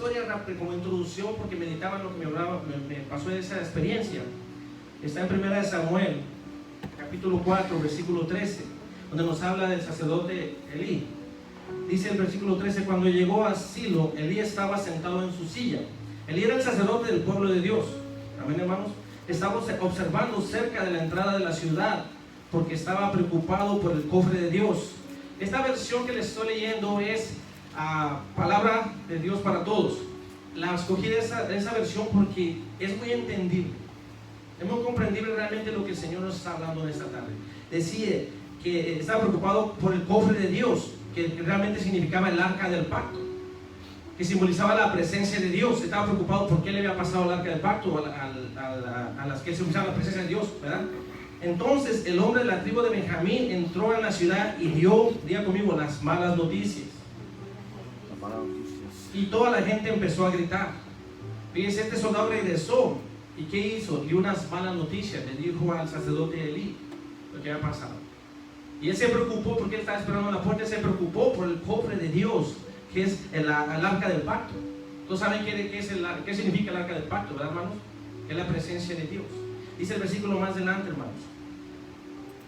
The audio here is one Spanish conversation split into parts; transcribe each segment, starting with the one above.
historia como introducción porque meditaba en lo que me pasó esa experiencia. Está en 1 Samuel, capítulo 4, versículo 13, donde nos habla del sacerdote Elí. Dice el versículo 13: cuando llegó a Silo, Elí estaba sentado en su silla. Elí era el sacerdote del pueblo de Dios. Amén, hermanos. Estaba observando cerca de la entrada de la ciudad porque estaba preocupado por el cofre de Dios. Esta versión que les estoy leyendo es palabra de Dios para todos. La escogí de esa versión porque es muy entendible, es muy comprendible realmente lo que el Señor nos está hablando en esta tarde. Decía que estaba preocupado por el cofre de Dios, que realmente significaba el arca del pacto, que simbolizaba la presencia de Dios. Estaba preocupado por qué le había pasado el arca del pacto a las que simbolizaban la presencia de Dios, ¿verdad? Entonces el hombre de la tribu de Benjamín entró en la ciudad y dio, diga conmigo, las malas noticias. Y toda la gente empezó a gritar. Fíjense, este soldado regresó. ¿Y qué hizo? Dio unas malas noticias. Le dijo al sacerdote Elí lo que había pasado. Y él se preocupó porque él estaba esperando en la puerta. Se preocupó por el cofre de Dios, que es el arca del pacto. Todos saben qué significa el arca del pacto, ¿verdad, hermanos? Es la presencia de Dios. Dice el versículo más adelante, hermanos.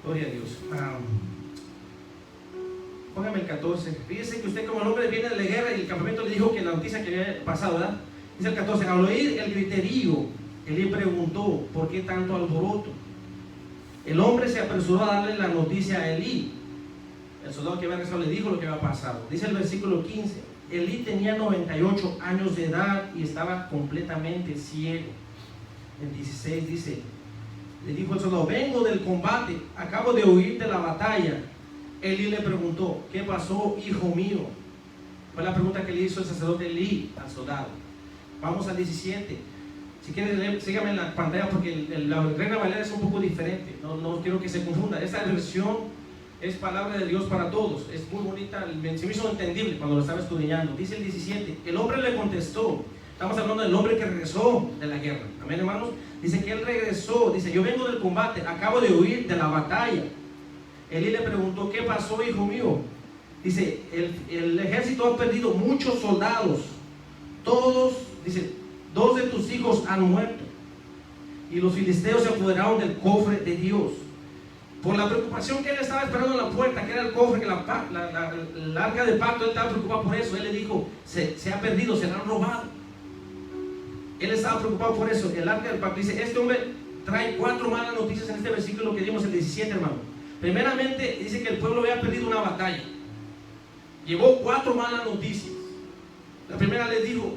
Gloria a Dios. Póngame el 14. Fíjense que usted, como el hombre viene de la guerra, y el campamento le dijo que la noticia que había pasado, ¿verdad? Dice el 14: al oír el griterío, Elí preguntó: ¿por qué tanto alboroto? El hombre se apresuró a darle la noticia a Elí. El soldado que había regresado le dijo lo que había pasado. Dice el versículo 15: Elí tenía 98 años de edad y estaba completamente ciego. El 16 dice: le dijo el soldado: vengo del combate, acabo de huir de la batalla. Elí le preguntó: ¿qué pasó, hijo mío? Fue la pregunta que le hizo el sacerdote Elí al soldado. Vamos al 17. Si quieren leer, síganme en la pantalla porque la Reina Valera es un poco diferente. No quiero que se confunda. Esta versión es palabra de Dios para todos. Es muy bonita, se me hizo entendible cuando lo estaba estudiando. Dice el 17: el hombre le contestó. Estamos hablando del hombre que regresó de la guerra. Amén, hermanos. Dice que él regresó. Dice: yo vengo del combate, acabo de huir de la batalla. Elí le preguntó: ¿qué pasó, hijo mío? Dice: el ejército ha perdido muchos soldados. Todos, dice, 2 de tus hijos han muerto. Y los filisteos se apoderaron del cofre de Dios. Por la preocupación que él estaba esperando en la puerta, que era el cofre, que el arca del pacto, él estaba preocupado por eso. Él le dijo: se ha perdido, se la han robado. Él estaba preocupado por eso. El arca del pacto. Dice: este hombre trae 4 malas noticias en este versículo que dimos, el 17, hermano. Primeramente, dice que el pueblo había perdido una batalla. Llevó 4 malas noticias. La primera les dijo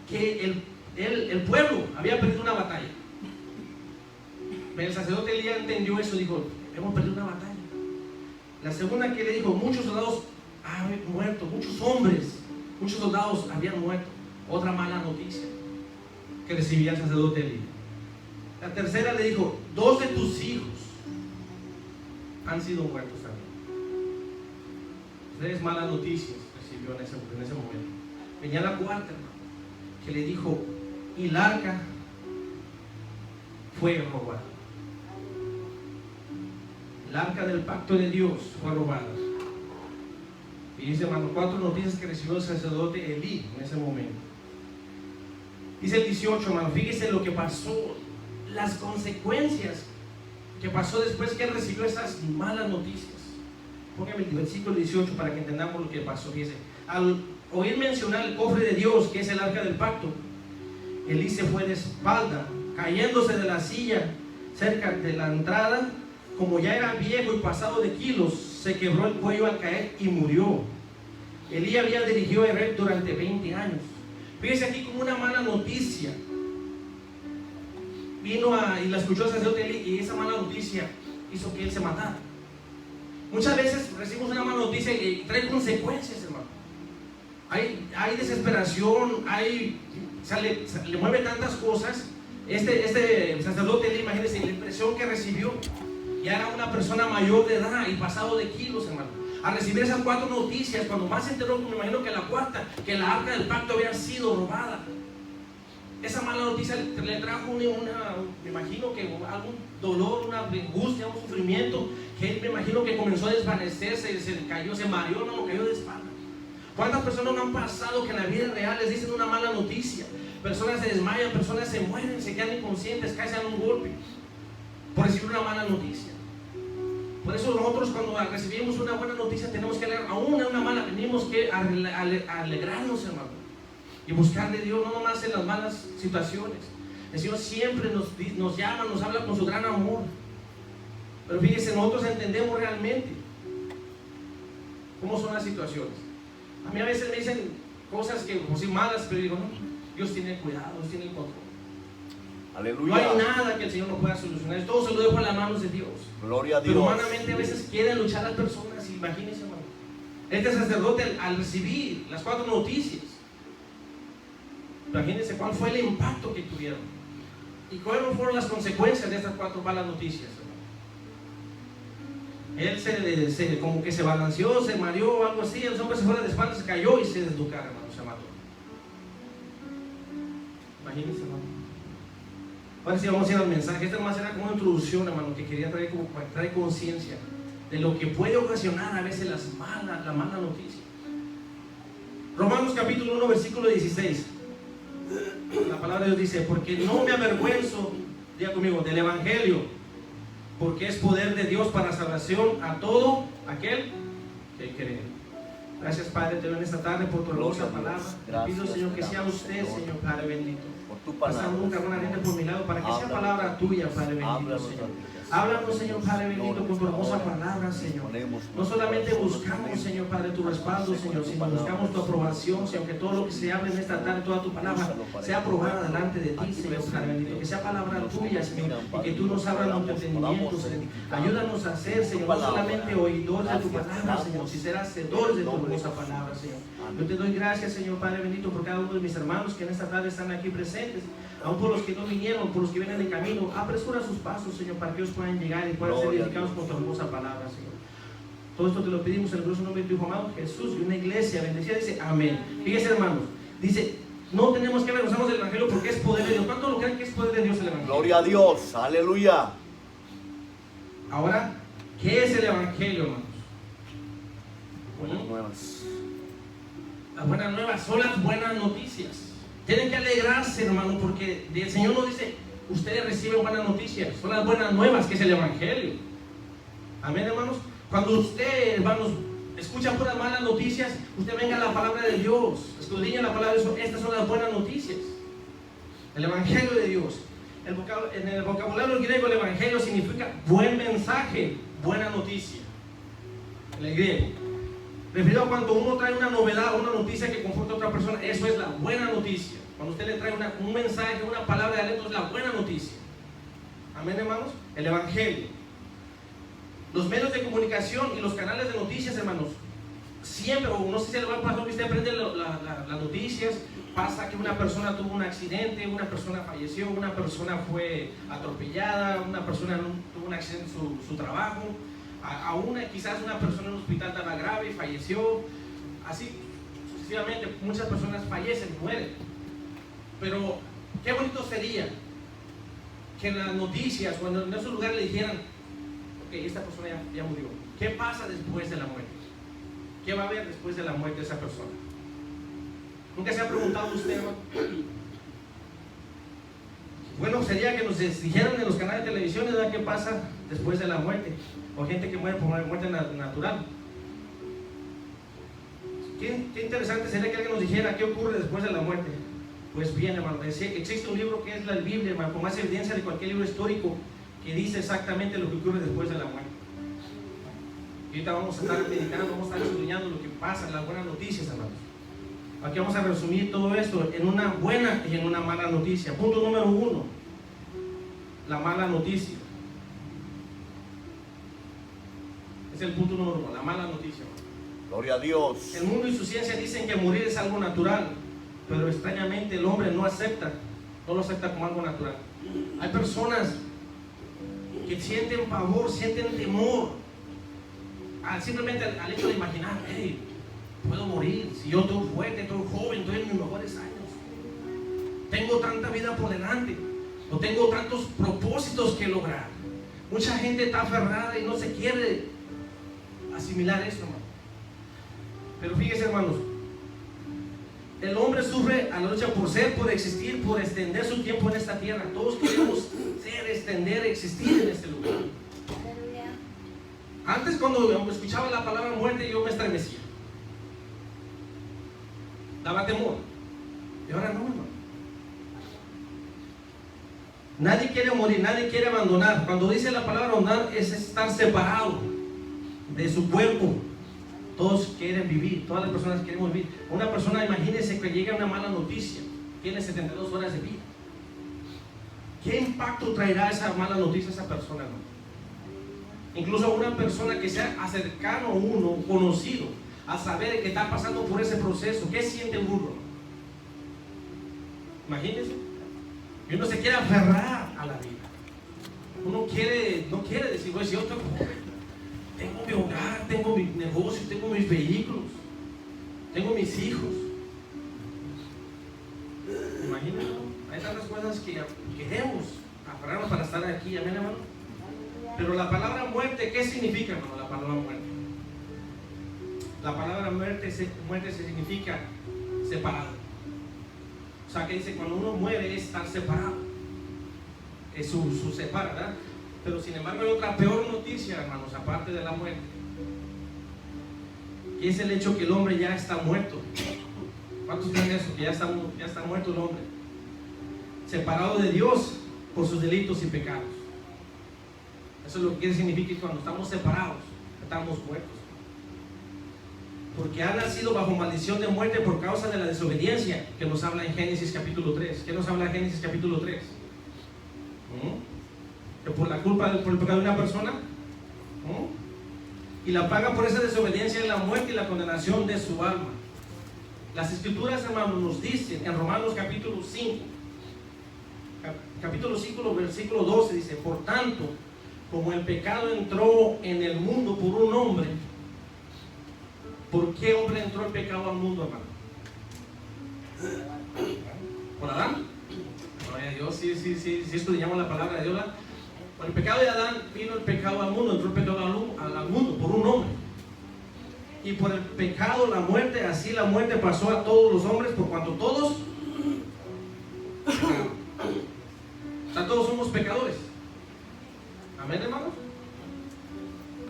que el pueblo había perdido una batalla. El sacerdote Elías entendió eso, dijo: hemos perdido una batalla. La segunda que le dijo: muchos soldados han muerto, muchos hombres, muchos soldados habían muerto. Otra mala noticia que recibía el sacerdote Elías. La tercera le dijo: 2 de tus hijos han sido muertos también. 3 malas noticias recibió en ese momento. Venía la cuarta, hermano, que le dijo: y el arca fue robada. El arca del pacto de Dios fue robada. Y dice, hermano, 4 noticias que recibió el sacerdote Elí en ese momento. Dice el 18, hermano, fíjese lo que pasó, las consecuencias que pasó después que él recibió esas malas noticias. Póngame el versículo 18 para que entendamos lo que pasó. Fíjese, al oír mencionar el cofre de Dios, que es el arca del pacto, Elí se fue de espalda, cayéndose de la silla cerca de la entrada. Como ya era viejo y pasado de kilos, se quebró el cuello al caer y murió. Elí había dirigido a Israel durante 20 años. Fíjese aquí como una mala noticia. Vino y la escuchó el sacerdote Elí, y esa mala noticia hizo que él se matara. Muchas veces recibimos una mala noticia y trae consecuencias, hermano. Hay desesperación, le mueve tantas cosas. Este sacerdote Elí, imagínense la impresión que recibió. Ya era una persona mayor de edad y pasado de kilos, hermano. Al recibir esas 4 noticias, cuando más se enteró, me imagino que la cuarta, que la arca del pacto había sido robada, esa mala noticia le trajo me imagino que algún dolor, una angustia, un sufrimiento, que él me imagino que comenzó a desvanecerse, se cayó, se mareó, no, cayó de espalda. ¿Cuántas personas no han pasado que en la vida real les dicen una mala noticia? Personas se desmayan, personas se mueren, se quedan inconscientes, caen en un golpe por recibir una mala noticia. Por eso nosotros cuando recibimos una buena noticia tenemos que alegrar, aún en una mala, tenemos que alegrarnos, hermano, y buscar de Dios, no nomás en las malas situaciones. El Señor siempre nos llama, nos habla con su gran amor. Pero fíjense, nosotros entendemos realmente cómo son las situaciones. A mí a veces me dicen cosas que como si malas, pero digo, no, Dios tiene cuidado, Dios tiene el control. Aleluya. No hay nada que el Señor no pueda solucionar. Todo se lo dejo en las manos de Dios. Gloria a Dios. Pero humanamente a veces quieren luchar las personas. Imagínense, hermano. Este sacerdote al recibir las 4 noticias, imagínense cuál fue el impacto que tuvieron y cuáles fueron las consecuencias de estas 4 malas noticias, hermano. Él como que se balanceó, se mareó o algo así. El hombre se fue de espaldas, se cayó y se desnucó, hermano, se mató. Imagínense, hermano. Ahora sí vamos a ir al mensaje. Esta nomás era como una introducción, hermano, que quería traer como para traer conciencia de lo que puede ocasionar a veces la mala noticia. Romanos capítulo 1 versículo 16. La palabra de Dios dice: porque no me avergüenzo, diga conmigo, del evangelio, porque es poder de Dios para salvación a todo aquel que cree. Gracias, Padre, te doy en esta tarde por tu hermosa palabra. Te pido, Señor, que sea usted, Señor Padre bendito, pasando un carbón ardiente por mi lado, para que sea palabra tuya, Padre bendito, Señor. Háblanos, Señor Padre bendito, con tu hermosa palabra, Señor. No solamente buscamos, Señor Padre, tu respaldo, Señor, sino buscamos tu aprobación, Señor, que todo lo que se hable en esta tarde, toda tu palabra, sea aprobada delante de ti, Señor Padre bendito, que sea palabra tuya, Señor, y que tú nos abras nuestro entendimiento, Señor. Ayúdanos a ser, Señor, no solamente oidores de tu palabra, Señor, si serás hacedores de tu hermosa palabra, Señor. Yo te doy gracias, Señor Padre bendito, por cada uno de mis hermanos que en esta tarde están aquí presentes, aún por los que no vinieron, por los que vienen de camino. Apresura sus pasos, Señor, para que ellos puedan llegar y puedan ser edificados con tu hermosa palabra, Señor. Todo esto te lo pedimos en el glorioso nombre de tu Hijo amado Jesús, y una iglesia bendecida dice amén. Fíjense, hermanos, dice, no tenemos que avergonzarnos del evangelio porque es poder de Dios. ¿Cuánto lo creen que es poder de Dios el evangelio? Gloria a Dios, aleluya. Ahora, ¿qué es el evangelio, hermanos? Buenas nuevas. Las buenas nuevas son las buenas noticias. Tienen que alegrarse, hermano, porque el Señor nos dice, ustedes reciben buenas noticias. Son las buenas nuevas, que es el evangelio. Amén, hermanos. Cuando usted, hermanos, escucha puras malas noticias, usted venga a la palabra de Dios, escudriña la palabra de Dios. Estas son las buenas noticias, el evangelio de Dios. En el vocabulario griego, el evangelio significa buen mensaje, buena noticia. En el griego, referido a cuando uno trae una novedad, una noticia que conforta a otra persona, eso es la buena noticia. Cuando usted le trae un mensaje, una palabra de aliento, es la buena noticia. Amén, hermanos. El evangelio. Los medios de comunicación y los canales de noticias, hermanos, siempre, o no sé si le va a pasar que usted aprende las noticias, pasa que una persona tuvo un accidente, una persona falleció, una persona fue atropellada, una persona tuvo un accidente en su trabajo, quizás una persona en un hospital estaba grave y falleció, así sucesivamente. Muchas personas fallecen y mueren. Pero qué bonito sería que en las noticias, cuando en esos lugares le dijeran, ok, esta persona ya murió. ¿Qué pasa después de la muerte? ¿Qué va a haber después de la muerte de esa persona? ¿Nunca se ha preguntado usted, hermano? Bueno, sería que nos dijeran en los canales de televisión, ¿verdad?, qué pasa después de la muerte, o gente que muere por muerte natural. Qué interesante sería que alguien nos dijera qué ocurre después de la muerte. Pues bien, hermano, existe un libro que es la Biblia, hermano, con más evidencia de cualquier libro histórico, que dice exactamente lo que ocurre después de la muerte. Y ahorita vamos a estar meditando, vamos a estar estudiando lo que pasa, las buenas noticias, hermanos. Aquí vamos a resumir todo esto en una buena y en una mala noticia. Punto número 1, la mala noticia. Es el punto número 1, la mala noticia. Gloria a Dios. El mundo y su ciencia dicen que morir es algo natural, pero extrañamente el hombre no lo acepta como algo natural. Hay personas que sienten pavor, sienten temor, simplemente al hecho de imaginar, hey, puedo morir, si yo estoy fuerte, estoy joven, estoy en mis mejores años, tengo tanta vida por delante, o tengo tantos propósitos que lograr. Mucha gente está aferrada y no se quiere asimilar esto, hermano. Pero fíjense, hermanos, el hombre sufre a la lucha por ser, por existir, por extender su tiempo en esta tierra. Todos queremos ser, extender, existir en este lugar. Antes, cuando escuchaba la palabra muerte, yo me estremecía, daba temor. Y ahora no, hermano. Nadie quiere morir, nadie quiere abandonar. Cuando dice la palabra abandonar, es estar separado de su cuerpo. Todos quieren vivir, todas las personas queremos vivir. Una persona, imagínense que llega una mala noticia, tiene 72 horas de vida. ¿Qué impacto traerá esa mala noticia a esa persona, hermano? Incluso a una persona que sea cercano a uno, conocido, a saber que está pasando por ese proceso. ¿Qué siente uno? Imagínense. Y uno se quiere aferrar a la vida. Uno no quiere decir, pues yo tengo mi hogar, tengo mi negocio, tengo mis vehículos, tengo mis hijos. Imagínense, hay tantas cosas que queremos aferrarnos para estar aquí, amén, hermano. Pero la palabra muerte, ¿qué significa, hermano? La palabra muerte. La palabra muerte significa separado. O sea, que dice, cuando uno muere es estar separado. Es su separa, ¿verdad? Pero sin embargo hay otra peor noticia, hermanos, aparte de la muerte. Que es el hecho que el hombre ya está muerto. ¿Cuántos creen eso? Que ya está muerto el hombre. Separado de Dios por sus delitos y pecados. Eso es lo que significa que cuando estamos separados, estamos muertos. Porque ha nacido bajo maldición de muerte por causa de la desobediencia, que nos habla en Génesis capítulo 3. ¿Qué nos habla en Génesis capítulo 3? Que por la culpa, por el pecado de una persona, y la paga por esa desobediencia es la muerte y la condenación de su alma. Las escrituras, hermanos, nos dicen en Romanos capítulo 5, versículo 12, dice: por tanto, como el pecado entró en el mundo por un hombre, ¿por qué hombre entró el pecado al mundo, hermano? ¿Por Adán? Gloria a Dios, sí, estudiamos la palabra de Dios, ¿verdad? Por el pecado de Adán vino el pecado al mundo, entró el pecado al mundo por un hombre. Y por el pecado la muerte, así la muerte pasó a todos los hombres, por cuanto todos, o sea, todos somos pecadores. Amén, hermanos.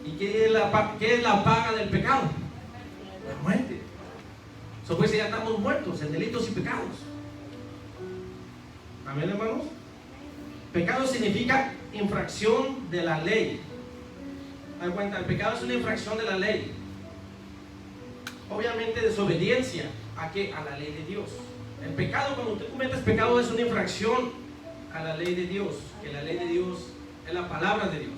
¿Y qué es la paga del pecado? La muerte. Eso pues ya estamos muertos en delitos y pecados. Amén, hermanos. Pecado significa infracción de la ley. ¿Te das cuenta? El pecado es una infracción de la ley. Obviamente desobediencia ¿a qué? A la ley de Dios. El pecado, cuando usted cometes pecado, es una infracción a la ley de Dios. Que la ley de Dios es la palabra de Dios.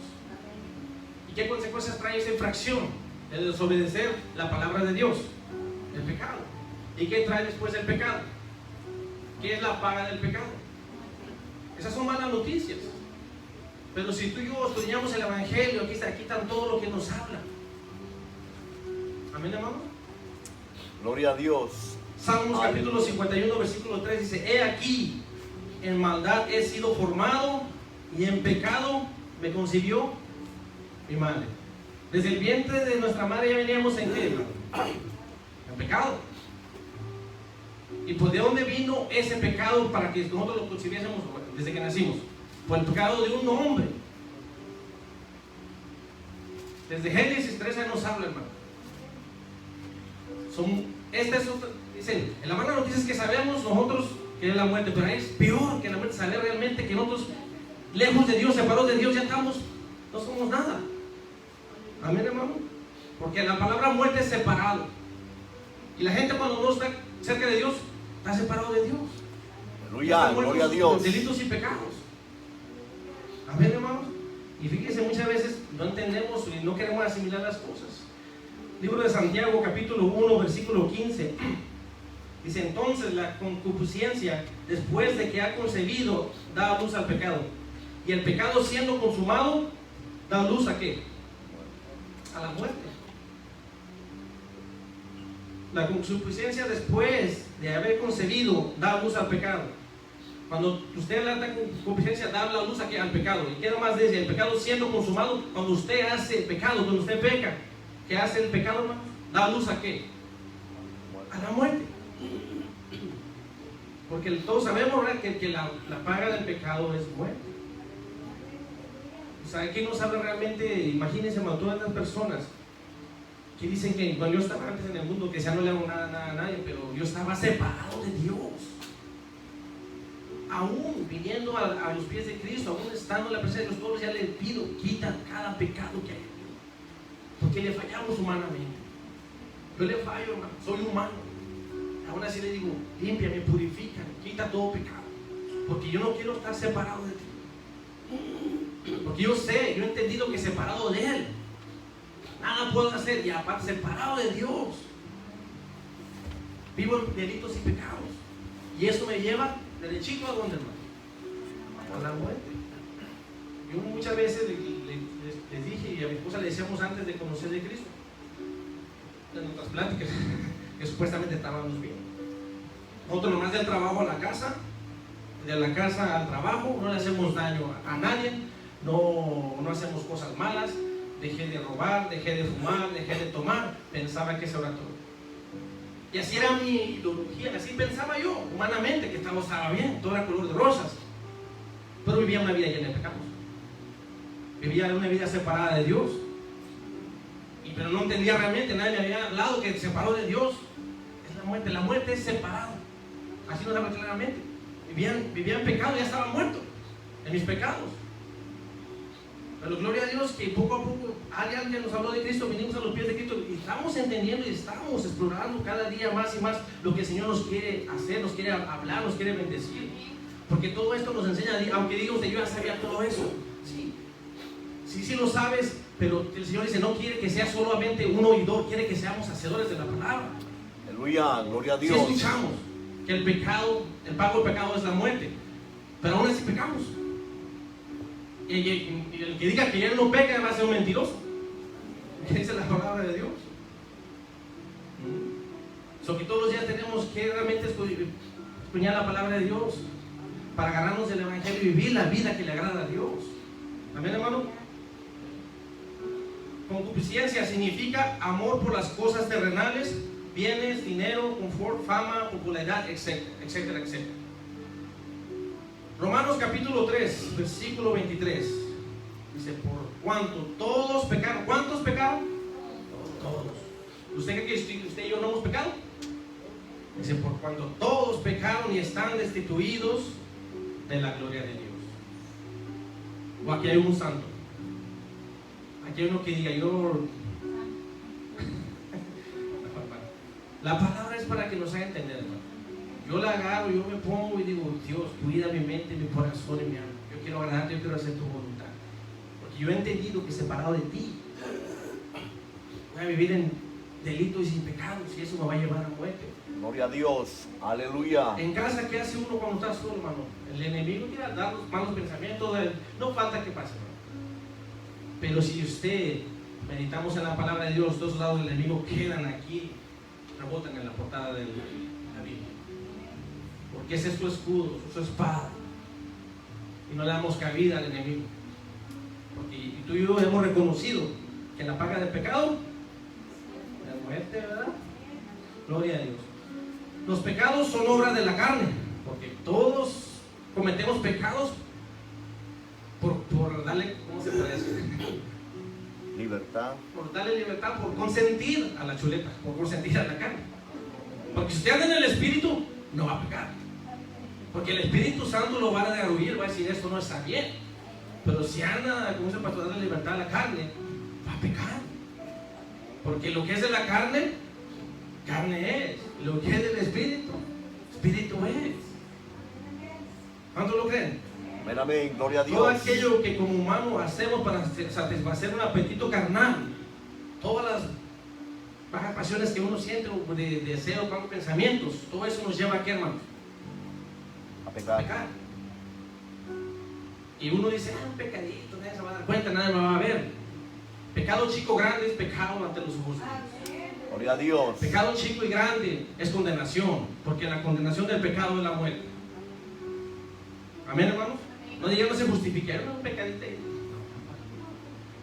¿Y qué consecuencias trae esa infracción? El desobedecer la palabra de Dios. El pecado. ¿Y qué trae después el pecado? ¿Qué es la paga del pecado? Esas son malas noticias. Pero si tú y yo estudiamos el Evangelio, aquí están todo lo que nos habla. Amén, hermano. Gloria a Dios. Salmos capítulo 51, versículo 3 dice: he aquí, en maldad he sido formado, y en pecado me concibió mi madre. Desde el vientre de nuestra madre ya veníamos en qué, hermano? En pecado. ¿Y pues de dónde vino ese pecado para que nosotros lo concibiésemos desde que nacimos? Por el pecado de un hombre. Desde Génesis 13 nos habla, hermano. Dicen, la mala noticia es que sabemos nosotros que es la muerte, pero es peor que la muerte, saber realmente que nosotros, lejos de Dios, separados de Dios, ya no somos nada. Amén, hermano. Porque la palabra muerte es separado. Y la gente cuando no está cerca de Dios, está separado de Dios. Aleluya, gloria a Dios. Delitos y pecados. Amén, hermanos. Y fíjense, muchas veces no entendemos y no queremos asimilar las cosas. Libro de Santiago, capítulo 1, versículo 15. Dice: entonces la concupiscencia, después de que ha concebido, da luz al pecado. Y el pecado, siendo consumado, da luz ¿a qué? A la muerte. La concupiscencia, después de haber concebido, da luz al pecado. Cuando usted le da concupiscencia, da la luz ¿a qué? Al pecado. Y queda más dice: el pecado siendo consumado, cuando usted hace pecado, cuando usted peca, ¿qué hace el pecado, hermano? Da luz ¿a qué? A la muerte. Porque todos sabemos, ¿verdad?, que la paga del pecado es muerte. O sea, ¿quién no sabe realmente? Imagínense, todas las personas que dicen que cuando yo estaba antes en el mundo, que ya no le hago nada a nadie, pero yo estaba separado de Dios. Aún viniendo a los pies de Cristo, aún estando en la presencia de Dios, todos ya le pido, quita cada pecado que hay en mí. Porque le fallamos humanamente. Yo le fallo, hermano, soy humano. Aún así le digo, límpiame, purifica, quita todo pecado. Porque yo no quiero estar separado de ti. Porque yo sé, yo he entendido que separado de Él, nada puedo hacer. Y aparte, separado de Dios, vivo en delitos y pecados. Y eso me lleva derechito a donde, hermano, a la muerte. Yo muchas veces les dije, y a mi esposa le decíamos antes de conocer de Cristo, en nuestras pláticas, que supuestamente estábamos bien. Nosotros nomás del trabajo a la casa, de la casa al trabajo, no le hacemos daño a nadie, no hacemos cosas malas, dejé de robar, dejé de fumar, dejé de tomar, pensaba que eso era todo. Y así era mi ideología, así pensaba yo, humanamente, que todo estaba bien, todo era color de rosas. Pero vivía una vida llena de pecados. Vivía una vida separada de Dios. Pero no entendía realmente, nadie me había hablado que se separó de Dios. Es la muerte es separado. Así nos habla claramente. Vivía en pecado, ya estaba muerto en mis pecados. Pero gloria a Dios que poco a poco alguien nos habló de Cristo, vinimos a los pies de Cristo y estamos entendiendo y estamos explorando cada día más y más lo que el Señor nos quiere hacer, nos quiere hablar, nos quiere bendecir. Porque todo esto nos enseña, aunque diga usted, yo ya sabía todo eso. Sí lo sabes, pero el Señor dice, no quiere que sea solamente un oidor, quiere que seamos hacedores de la palabra. Aleluya, gloria a Dios. Si escuchamos que el pecado, el pago del pecado es la muerte, pero aún así pecamos. Y el que diga que él no peca va a ser un mentiroso. Esa es la palabra de Dios. Que todos los días tenemos que realmente escudriñar la palabra de Dios para agarrarnos del evangelio y vivir la vida que le agrada a Dios. Amén, hermano. Concupiscencia significa amor por las cosas terrenales, bienes, dinero, confort, fama, popularidad, etcétera, etcétera, etcétera. Romanos capítulo 3, versículo 23. Dice, por cuanto todos pecaron. ¿Cuántos pecaron? Todos. ¿Usted cree que usted y yo no hemos pecado? Dice, por cuanto todos pecaron y están destituidos de la gloria de Dios. O aquí hay un santo. Aquí hay uno que diga, yo... La palabra es para que nos haga entender, hermano. Yo la agarro, yo me pongo y digo, Dios, cuida mi mente, mi corazón y mi alma. Yo quiero agradarte, yo quiero hacer tu voluntad. Porque yo he entendido que separado de ti voy a vivir en delitos y sin pecados y eso me va a llevar a muerte. Gloria a Dios, aleluya. En casa, ¿qué hace uno cuando está solo, hermano? El enemigo quiere dar los malos pensamientos, no falta que pase, hermano. Pero si usted meditamos en la palabra de Dios, los dos lados del enemigo quedan aquí, rebotan en la portada de la Biblia. Porque ese es su escudo, su espada. Y no le damos cabida al enemigo. Porque tú y yo hemos reconocido que la paga del pecado es la muerte, ¿verdad? Gloria a Dios. Los pecados son obra de la carne, porque todos cometemos pecados por darle, ¿cómo se puede decir? Libertad. Por darle libertad, por consentir a la chuleta, por consentir a la carne. Porque si usted anda en el Espíritu, no va a pecar. Porque el Espíritu Santo lo va a derruir, va a decir, esto no está bien. Pero si anda, como dice el pastor, darle libertad a la carne, va a pecar. Porque lo que es de la carne, carne es. Lo que es del Espíritu, Espíritu es. ¿Cuántos lo creen? Amén, amén, gloria a Dios. Todo aquello que como humanos hacemos para satisfacer un apetito carnal, todas las bajas pasiones que uno siente, de deseos, bajos pensamientos, todo eso nos lleva a ¿qué, hermanos? A pecar. A pecar. Y uno dice, un pecadito, nadie se va a dar cuenta, nadie me va a ver. Pecado chico grande es pecado ante los ojos de Dios. Gloria a Dios. Pecado chico y grande es condenación, porque la condenación del pecado es la muerte. Amén, hermanos. No digan, no se justifique, no, un pecadito.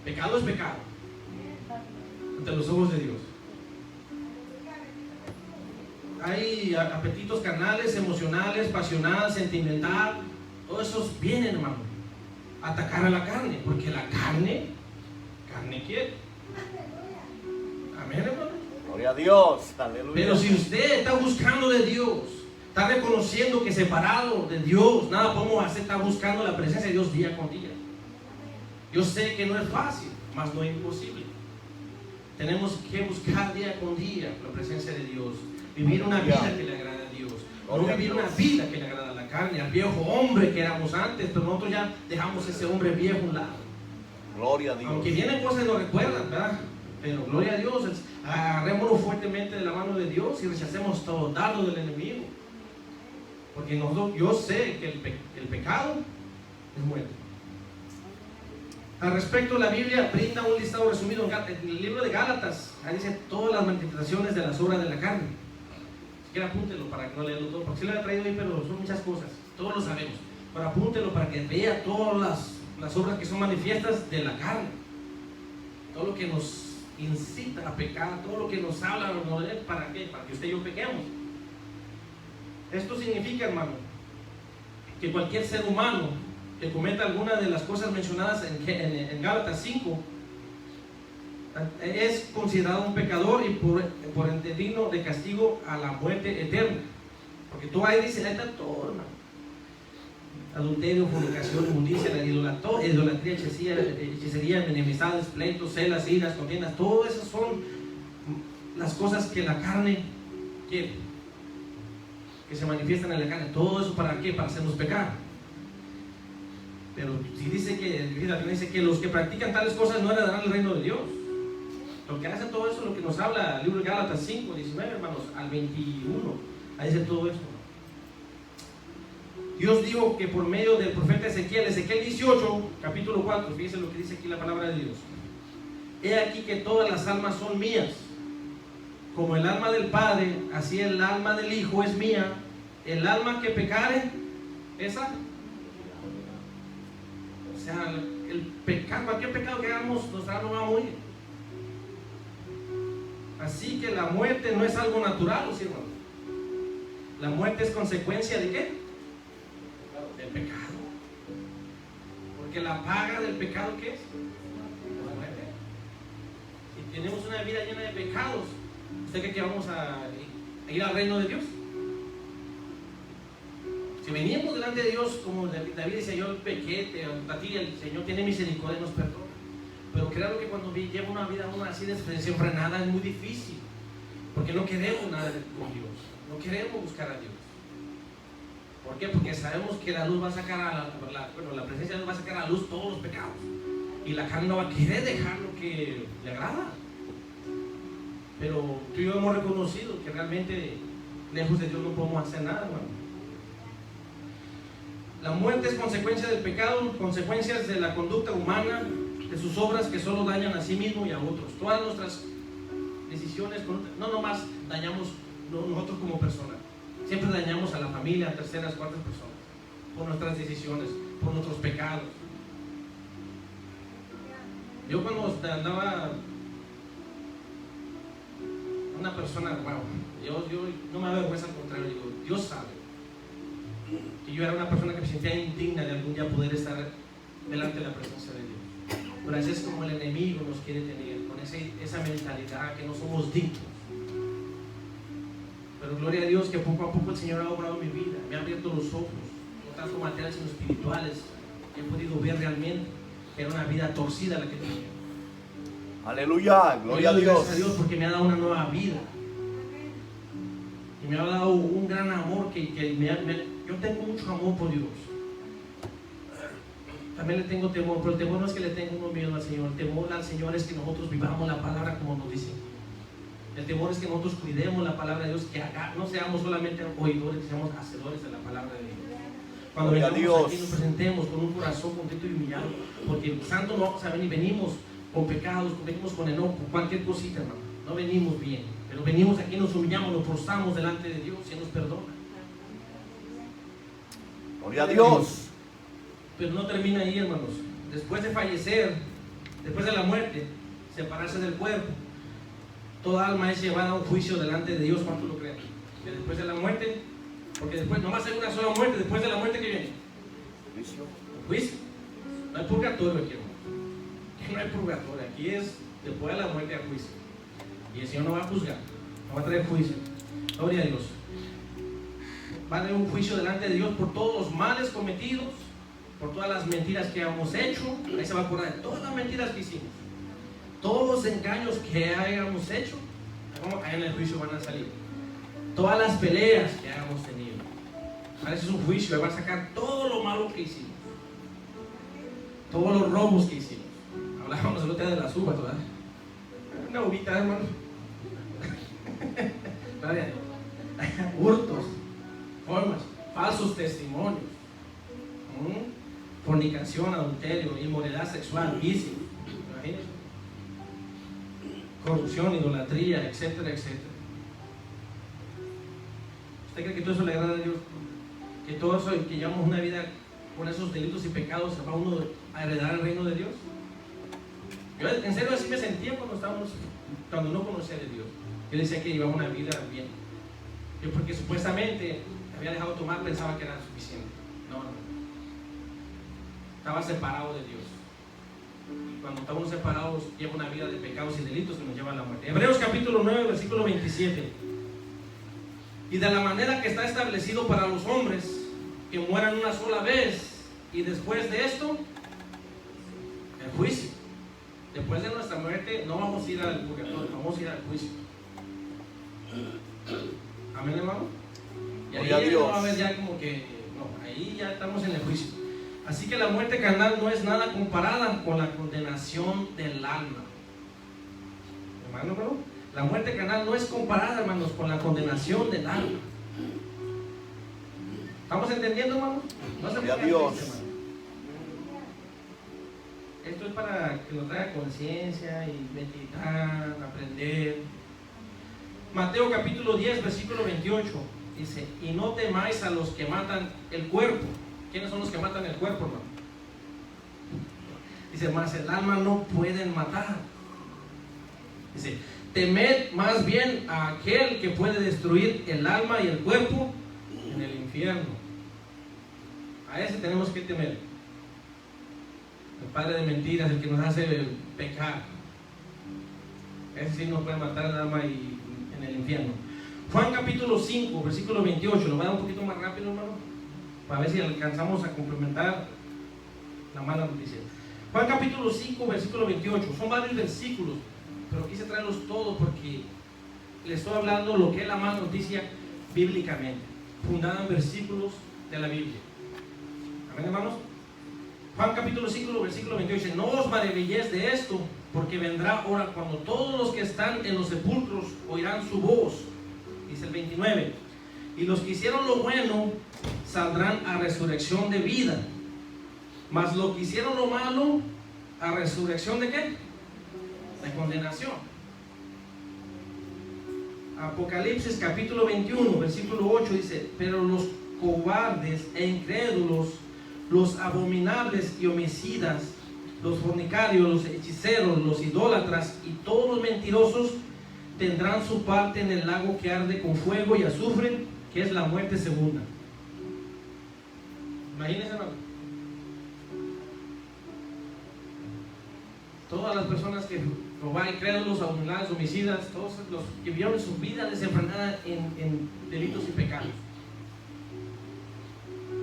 Pecado es pecado ante los ojos de Dios. hay apetitos carnales, emocionales, pasional, sentimental. Todos esos vienen, hermano, a atacar a la carne, porque la carne quiere. Amén, hermano. Gloria a Dios. Aleluya. Pero si usted está buscando de Dios, está reconociendo que separado de Dios nada podemos hacer, está buscando la presencia de Dios día con día. Yo sé que no es fácil, mas no es imposible. Tenemos que buscar día con día la presencia de Dios, vivir una vida que le agrada a Dios, no vivir una vida que le agrada a la carne, al viejo hombre que éramos antes, pero nosotros ya dejamos ese hombre viejo a un lado. Gloria a Dios. Aunque vienen cosas que nos recuerdan, ¿verdad? Pero gloria a Dios, agarrémonos fuertemente de la mano de Dios y rechacemos todo dardo del enemigo. Porque yo sé que el pecado es muerte. Al respecto, la Biblia brinda un listado resumido en el libro de Gálatas. Ahí dice todas las manifestaciones de las obras de la carne. Si quiere apúntelo para que no leerlo todo, porque sí lo he traído ahí, pero son muchas cosas. Todos lo sabemos. Pero apúntelo para que vea todas las obras que son manifiestas de la carne. Todo lo que nos incita a pecar, todo lo que nos habla, ¿para qué? Para que usted y yo pequemos. Esto significa, hermano, que cualquier ser humano que cometa alguna de las cosas mencionadas en Gálatas 5 es considerado un pecador y por ende digno de castigo a la muerte eterna. Porque tú ahí dices, ahí está todo, hermano: adulterio, fornicación, inmundicia, la idolatría, hechicería, enemistades, pleitos, celas, iras, contiendas. Todas esas son las cosas que la carne quiere, que se manifiestan en la carne. Todo eso, ¿para qué? Para hacernos pecar. Pero si dice que los que practican tales cosas no heredarán el reino de Dios. Lo que hace todo eso, lo que nos habla el libro de Gálatas 5, 19, hermanos, al 21, ahí dice todo eso. Dios dijo que por medio del profeta Ezequiel 18, capítulo 4, fíjense lo que dice aquí la palabra de Dios: he aquí que todas las almas son mías, como el alma del Padre, así el alma del Hijo es mía. El alma que pecare, esa, o sea, el pecado, cualquier pecado que hagamos, nuestra alma va a morir. Así que la muerte no es algo natural, ¿sí, hermano? La muerte es consecuencia de ¿qué? Del pecado. Porque la paga del pecado, ¿qué es? La muerte. Si tenemos una vida llena de pecados, ¿usted cree que vamos a ir al reino de Dios? Si venimos delante de Dios, como David dice, yo pequé, a ti el Señor tiene misericordia y nos perdona. Pero claro que cuando lleva una vida uno así desenfrenada es muy difícil, porque no queremos nada con Dios, no queremos buscar a Dios. ¿Por qué? Porque sabemos que la luz va a sacar la presencia de Dios va a sacar a la luz todos los pecados, y la carne no va a querer dejar lo que le agrada. Pero tú y yo hemos reconocido que realmente lejos de Dios no podemos hacer nada, hermano. La muerte es consecuencia del pecado, consecuencias de la conducta humana, de sus obras que solo dañan a sí mismo y a otros. Todas nuestras decisiones, no nomás dañamos nosotros como personas, siempre dañamos a la familia, a terceras, cuartas personas, por nuestras decisiones, por nuestros pecados. Yo cuando andaba una persona, wow, yo no me avergüenza, al contrario, digo, Dios sabe que yo era una persona que me sentía indigna de algún día poder estar delante de la presencia de Dios. Pero así es como el enemigo nos quiere tener, con esa mentalidad que no somos dignos. Pero gloria a Dios que poco a poco el Señor ha obrado mi vida, me ha abierto los ojos, no tanto materiales sino espirituales. He podido ver realmente que era una vida torcida la que tenía. Aleluya, gloria a Dios. Gracias a Dios porque me ha dado una nueva vida. Y me ha dado un gran amor yo tengo mucho amor por Dios. También le tengo temor, pero el temor no es que le tenga uno miedo al Señor. El temor al Señor es que nosotros vivamos la palabra como nos dice. El temor es que nosotros cuidemos la palabra de Dios, que no seamos solamente oidores, que seamos hacedores de la palabra de Dios. Cuando vengamos aquí nos presentemos con un corazón contento y humillado, porque santo no vamos a venir, venimos con pecados, venimos con enojo, cualquier cosita, hermano. No venimos bien, pero venimos aquí, nos humillamos, nos postramos delante de Dios y Él nos perdona. Gloria a Dios. Pero no termina ahí, hermanos. Después de fallecer, después de la muerte, separarse del cuerpo, toda alma es llevada a un juicio delante de Dios. ¿Cuánto lo creen? que después de la muerte, porque después nomás hay una sola muerte, después de la muerte que viene, Juicio. juicio. No hay purgatorio aquí, hermano. Aquí no hay purgatorio, aquí es después de la muerte a juicio. Y el Señor no va a juzgar, no va a traer juicio. Gloria a Dios. Va a haber un juicio delante de Dios por todos los males cometidos, por todas las mentiras que hemos hecho. Ahí se va a acordar de todas las mentiras que hicimos, todos los engaños que hayamos hecho. Ahí en el juicio van a salir todas las peleas que hayamos tenido. Ahora ese es un juicio, va a sacar todo lo malo que hicimos, todos los robos que hicimos. Hablábamos el otro día de las uvas, ¿verdad? Una uvita, hermano. Hurtos, formas, falsos testimonios, fornicación, adulterio, inmoralidad sexual, vicio, imagínense, corrupción, idolatría, etcétera, etcétera. ¿Usted cree que todo eso le agrada a Dios? Que todo eso, que llevamos una vida con esos delitos y pecados, ¿va uno a heredar el reino de Dios? Yo en serio así me sentía cuando no conocía de Dios. Yo decía que llevaba una vida bien. Yo porque supuestamente había dejado de tomar, pensaba que era suficiente. No. Estaba separado de Dios. Y cuando estamos separados, lleva una vida de pecados y delitos que nos lleva a la muerte. Hebreos capítulo 9, versículo 27. Y de la manera que está establecido para los hombres, que mueran una sola vez, y después de esto, el juicio. Después de nuestra muerte no vamos a ir al purgatorio, vamos a ir al juicio. Amén, hermano. Y ahí no va a haber ya como que, no, ahí ya estamos en el juicio. Así que la muerte carnal no es nada comparada con la condenación del alma. Hermano, la muerte carnal no es comparada, hermanos, con la condenación del alma. ¿Estamos entendiendo, hermano? No se pongan tristes, hermano. Esto es para que nos traiga conciencia y meditar, aprender. Mateo capítulo 10, versículo 28 dice: y no temáis a los que matan el cuerpo. ¿Quiénes son los que matan el cuerpo, hermano? Dice, mas el alma no pueden matar. Dice, temed más bien a aquel que puede destruir el alma y el cuerpo en el infierno. A ese tenemos que temer. El padre de mentiras, el que nos hace pecar. Ese sí nos puede matar el alma y en el infierno. Juan capítulo 5, versículo 28. Lo voy a dar un poquito más rápido, hermano, para ver si alcanzamos a complementar la mala noticia. Juan capítulo 5, versículo 28. Son varios versículos, pero quise traerlos todos porque les estoy hablando lo que es la mala noticia bíblicamente, fundada en versículos de la Biblia. Amén, hermanos. Juan capítulo 5, versículo 28 dice: no os maravilléis de esto, porque vendrá hora cuando todos los que están en los sepulcros oirán su voz. Dice el 29: y los que hicieron lo bueno saldrán a resurrección de vida, mas los que hicieron lo malo a resurrección de ¿qué? De condenación. Apocalipsis capítulo 21, versículo 8 dice: pero los cobardes e incrédulos, los abominables y homicidas, los fornicarios, los hechiceros, los idólatras y todos los mentirosos tendrán su parte en el lago que arde con fuego y azufre, que es la muerte segunda. Imagínense, hermano. Todas las personas que roban, incrédulos, abominables, homicidas, todos los que vivieron su vida desenfrenada en delitos y pecados.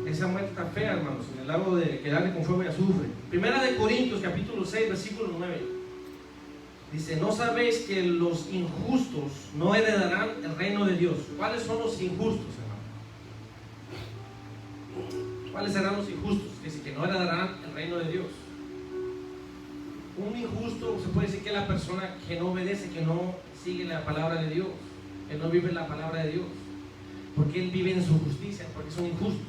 Esa muerte está fea, hermanos, en el lago que arde con fuego y azufre. Primera de Corintios, capítulo 6, versículo 9. Dice: ¿no sabéis que los injustos no heredarán el reino de Dios? ¿Cuáles son los injustos, hermano? ¿Cuáles serán los injustos? Dice que no heredarán el reino de Dios. Un injusto se puede decir que es la persona que no obedece, que no sigue la palabra de Dios, que no vive la palabra de Dios, porque él vive en su justicia, porque son injustos.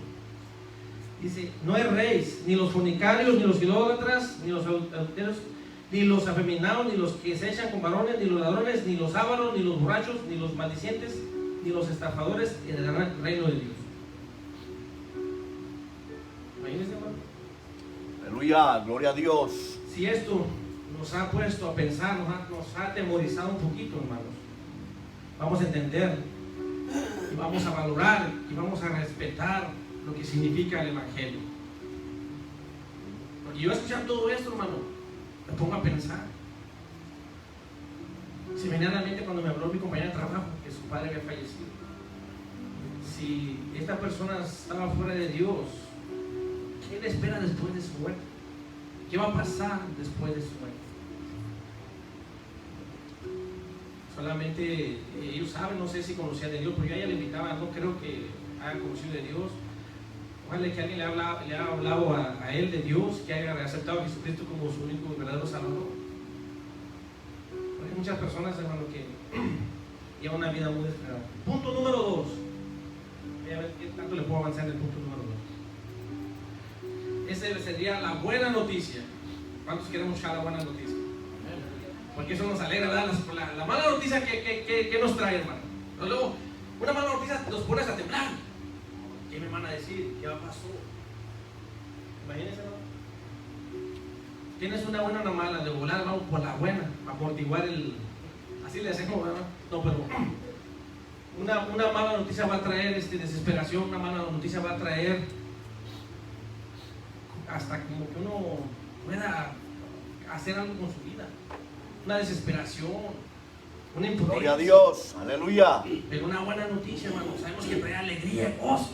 Dice: no erréis, ni los fornicarios, ni los idólatras, ni los adulteros, ni los afeminados, ni los que se echan con varones, ni los ladrones, ni los ávaros, ni los borrachos, ni los maldicientes, ni los estafadores heredarán el reino de Dios. Imagínense, hermano. Aleluya, gloria a Dios. Si esto nos ha puesto a pensar, nos ha atemorizado un poquito, hermanos, vamos a entender y vamos a valorar y vamos a respetar lo que significa el Evangelio. Porque yo escuchando todo esto, hermano, me pongo a pensar. Se me viene a la mente cuando me habló mi compañera de trabajo que su padre había fallecido. Si esta persona estaba fuera de Dios, ¿qué le espera después de su muerte? ¿Qué va a pasar después de su muerte? Solamente ellos saben, no sé si conocían de Dios, porque yo a ella le invitaba, no creo que haya conocido de Dios. Ojalá que alguien le haya hablado a él de Dios, que haya aceptado a Jesucristo como su único y verdadero Salvador. Porque hay muchas personas, hermano, que llevan una vida muy desesperada. Punto número 2. Voy a ver qué tanto le puedo avanzar en el punto número 2. Ese sería la buena noticia. ¿Cuántos queremos escuchar la buena noticia? Porque eso nos alegra, ¿verdad? La mala noticia que nos trae, hermano. Pero luego, una mala noticia nos pone a temblar. ¿Qué me van a decir? ¿Qué pasó? Imagínense, ¿no? Tienes una buena o una mala, de volar, vamos por la buena, para amortiguar el... Así le hacemos, ¿verdad? No, pero una mala noticia va a traer desesperación, una mala noticia va a traer hasta como que uno pueda hacer algo con su vida. Una desesperación, una impotencia. Gloria a Dios, aleluya. Pero una buena noticia, hermano, sabemos que trae alegría, gozo.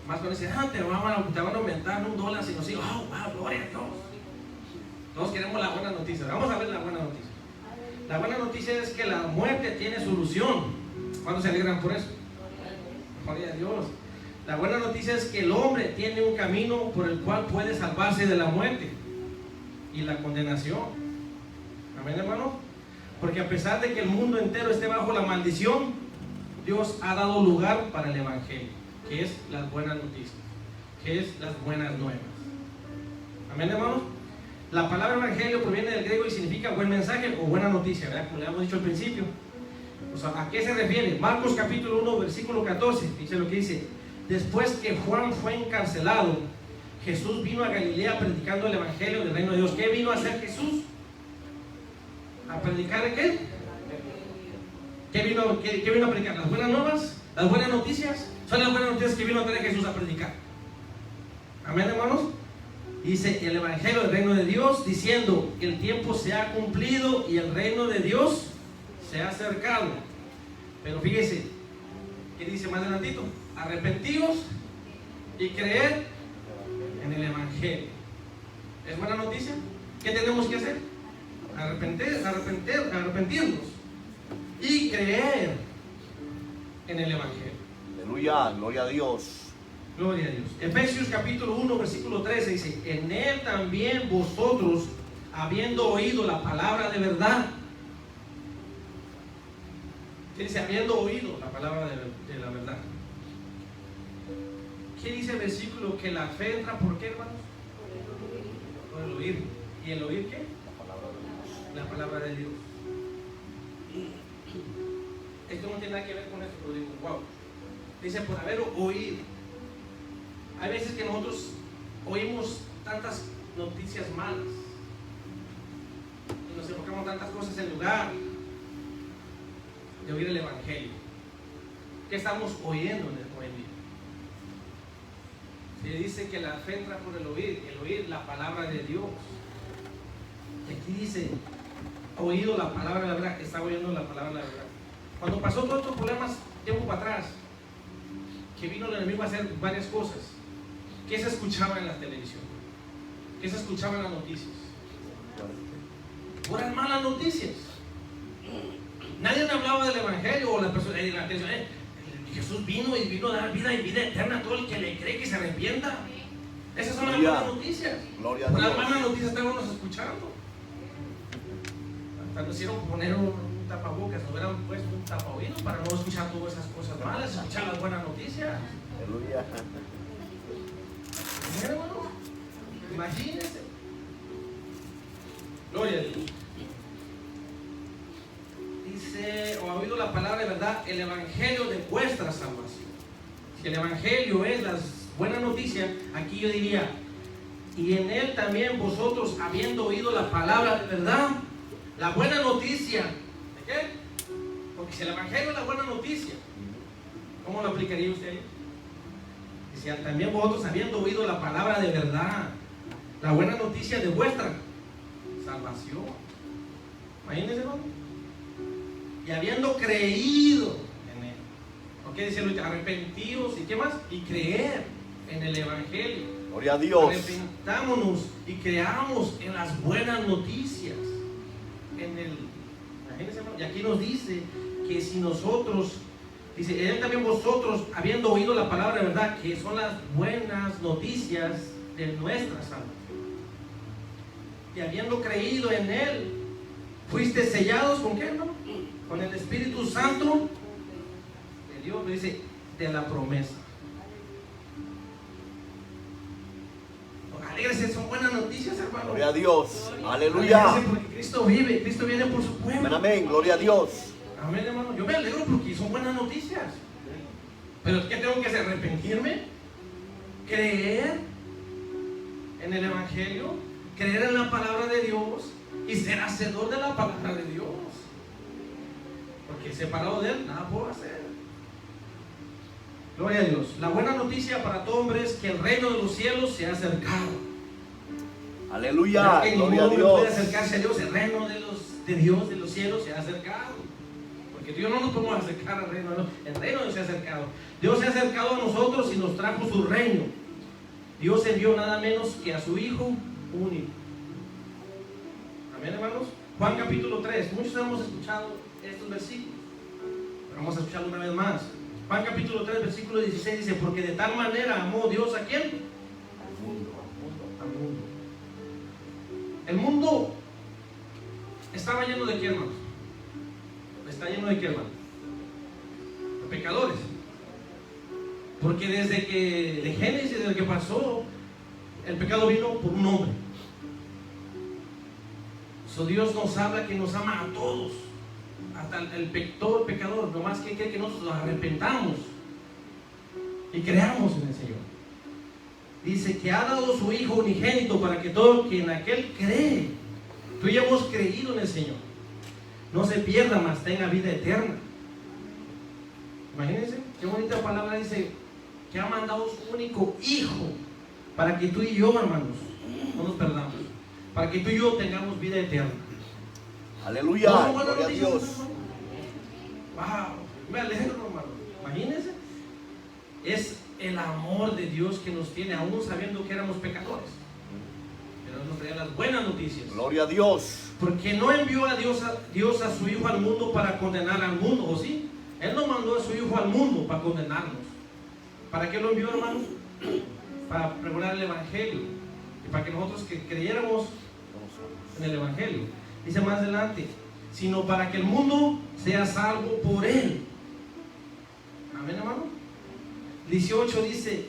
Más cuando dicen, te van a aumentar $1 si nos sigue. Wow, gloria a Dios. Todos queremos la buena noticia. Vamos a ver la buena noticia. La buena noticia es que la muerte tiene solución. ¿Cuántos se alegran por eso? Gloria a Dios. La buena noticia es que el hombre tiene un camino por el cual puede salvarse de la muerte y la condenación. Amén, hermano. Porque a pesar de que el mundo entero esté bajo la maldición, Dios ha dado lugar para el Evangelio, que es las buenas noticias, que es las buenas nuevas. Amén, hermanos. La palabra Evangelio proviene del griego y significa buen mensaje o buena noticia, ¿verdad? Como le hemos dicho al principio. O sea, ¿a qué se refiere? Marcos capítulo 1, versículo 14, dice lo que dice: después que Juan fue encarcelado, Jesús vino a Galilea predicando el Evangelio del reino de Dios. ¿Qué vino a hacer Jesús? ¿A predicar qué? ¿Qué vino a predicar? ¿Las buenas nuevas? ¿Las buenas noticias? Son las buenas noticias que vino a traer Jesús a predicar. Amén, hermanos. Dice el Evangelio del reino de Dios, diciendo que el tiempo se ha cumplido y el reino de Dios se ha acercado. Pero fíjese, ¿qué dice más adelantito? Arrepentíos y creed en el Evangelio. ¿Es buena noticia? ¿Qué tenemos que hacer? Arrepentirnos y creer en el Evangelio. Aleluya, gloria a Dios. Gloria a Dios. Efesios capítulo 1, versículo 13 dice: en él también vosotros, habiendo oído la palabra de verdad. ¿Qué dice? Habiendo oído la palabra de la verdad. ¿Qué dice el versículo? Que la fe entra ¿por qué, hermanos? Por el oír. ¿Y el oír qué? La palabra de Dios. Esto no tiene nada que ver con eso, pero digo, wow. Dice por haber oído. Hay veces que nosotros oímos tantas noticias malas y nos enfocamos tantas cosas en lugar de oír el Evangelio. ¿Qué estamos oyendo hoy en día? Se dice que la fe entra por el oír la palabra de Dios. Y aquí dice, ha oído la palabra de la verdad, está oyendo la palabra de la verdad. Cuando pasó todos estos problemas tiempo para atrás, que vino el enemigo a hacer varias cosas, ¿qué se escuchaba en la televisión? ¿Qué se escuchaba en las noticias? Puras malas noticias. Nadie me hablaba del Evangelio o la persona en la atención. Jesús vino a dar vida y vida eterna a todo el que le cree, que se arrepienta. Esas son las buenas noticias. Gloria a Dios. Las malas noticias estábamos escuchando. Hasta nos hicieron poner un tapabocas, nos hubieran puesto un tapaoídos para no escuchar todas esas cosas malas, escuchar las buenas noticias. Aleluya. Hermano, imagínense. Gloria a Dios. Dice, o ha oído la palabra de verdad, el Evangelio de vuestra salvación. Si el Evangelio es las buenas noticias, aquí yo diría, y en él también vosotros, habiendo oído la palabra de verdad, la buena noticia. ¿De qué? Porque si el Evangelio es la buena noticia, ¿Cómo lo aplicaría usted ahí? Dice, también vosotros habiendo oído la palabra de verdad, la buena noticia de vuestra salvación. Imagínense, hermano. Y habiendo creído en él. ¿Por qué dice ahorita? Arrepentidos y qué más? Y creer en el Evangelio. Gloria a Dios. Arrepentámonos y creamos en las buenas noticias. Imagínense, hermano. Y aquí nos dice que si nosotros, dice, él también vosotros, habiendo oído la palabra de verdad, que son las buenas noticias de nuestra salvación, y habiendo creído en él, fuiste sellados ¿con qué, hermano? Con el Espíritu Santo de Dios, dice, de la promesa. Alégrese, son buenas noticias, hermano. Gloria a Dios. Aleluya. Alégrese porque Cristo vive, Cristo viene por su pueblo. Amén, amén. Gloria a Dios. Amén, hermano. Yo me alegro porque son buenas noticias. Pero ¿qué tengo que hacer? ¿Arrepentirme? ¿Creer en el Evangelio? ¿Creer en la palabra de Dios? Y ser hacedor de la palabra de Dios. Porque separado de él, nada puedo hacer. Gloria a Dios. La buena noticia para todo hombre es que el reino de los cielos se ha acercado. Aleluya. Que Gloria a ninguno Dios. puede acercarse a Dios. El reino de Dios, de los cielos, se ha acercado. Porque tú y yo no nos podemos acercar al reino de Dios. El reino de Dios se ha acercado. Dios se ha acercado a nosotros y nos trajo su reino. Dios envió nada menos que a su Hijo único. Amén, hermanos. Juan capítulo 3. Muchos hemos escuchado estos versículos, pero vamos a escucharlo una vez más. Juan capítulo 3, versículo 16 dice, porque de tal manera amó Dios ¿a quién? Al mundo. El mundo estaba lleno de qué, hermanos. Está lleno de qué, hermanos. De pecadores. Porque desde que de Génesis, desde que pasó, el pecado vino por un hombre. So, Dios nos habla que nos ama a todos, hasta todo el pecador, nomás que quiere que nosotros nos arrepentamos y creamos en el Señor. Dice que ha dado su Hijo unigénito para que todo quien en aquel cree, tú y yo hemos creído en el Señor, no se pierda, mas tenga vida eterna. Imagínense, qué bonita palabra dice, que ha mandado su único Hijo para que tú y yo, hermanos, no nos perdamos, para que tú y yo tengamos vida eterna. Aleluya. ¿No son buenas Gloria a noticias, Dios. hermano? Wow, me alegro, hermano. Imagínense, es el amor de Dios que nos tiene, aún sabiendo que éramos pecadores, pero nos trae las buenas noticias. Gloria a Dios. Porque no envió a Dios a su Hijo al mundo para condenar al mundo, ¿o sí? Él no mandó a su Hijo al mundo para condenarnos. ¿Para qué lo envió, hermanos? Para pregonar el Evangelio y para que nosotros que creyéramos en el Evangelio. Dice más adelante, sino para que el mundo sea salvo por él. Amén, hermano. 18 dice,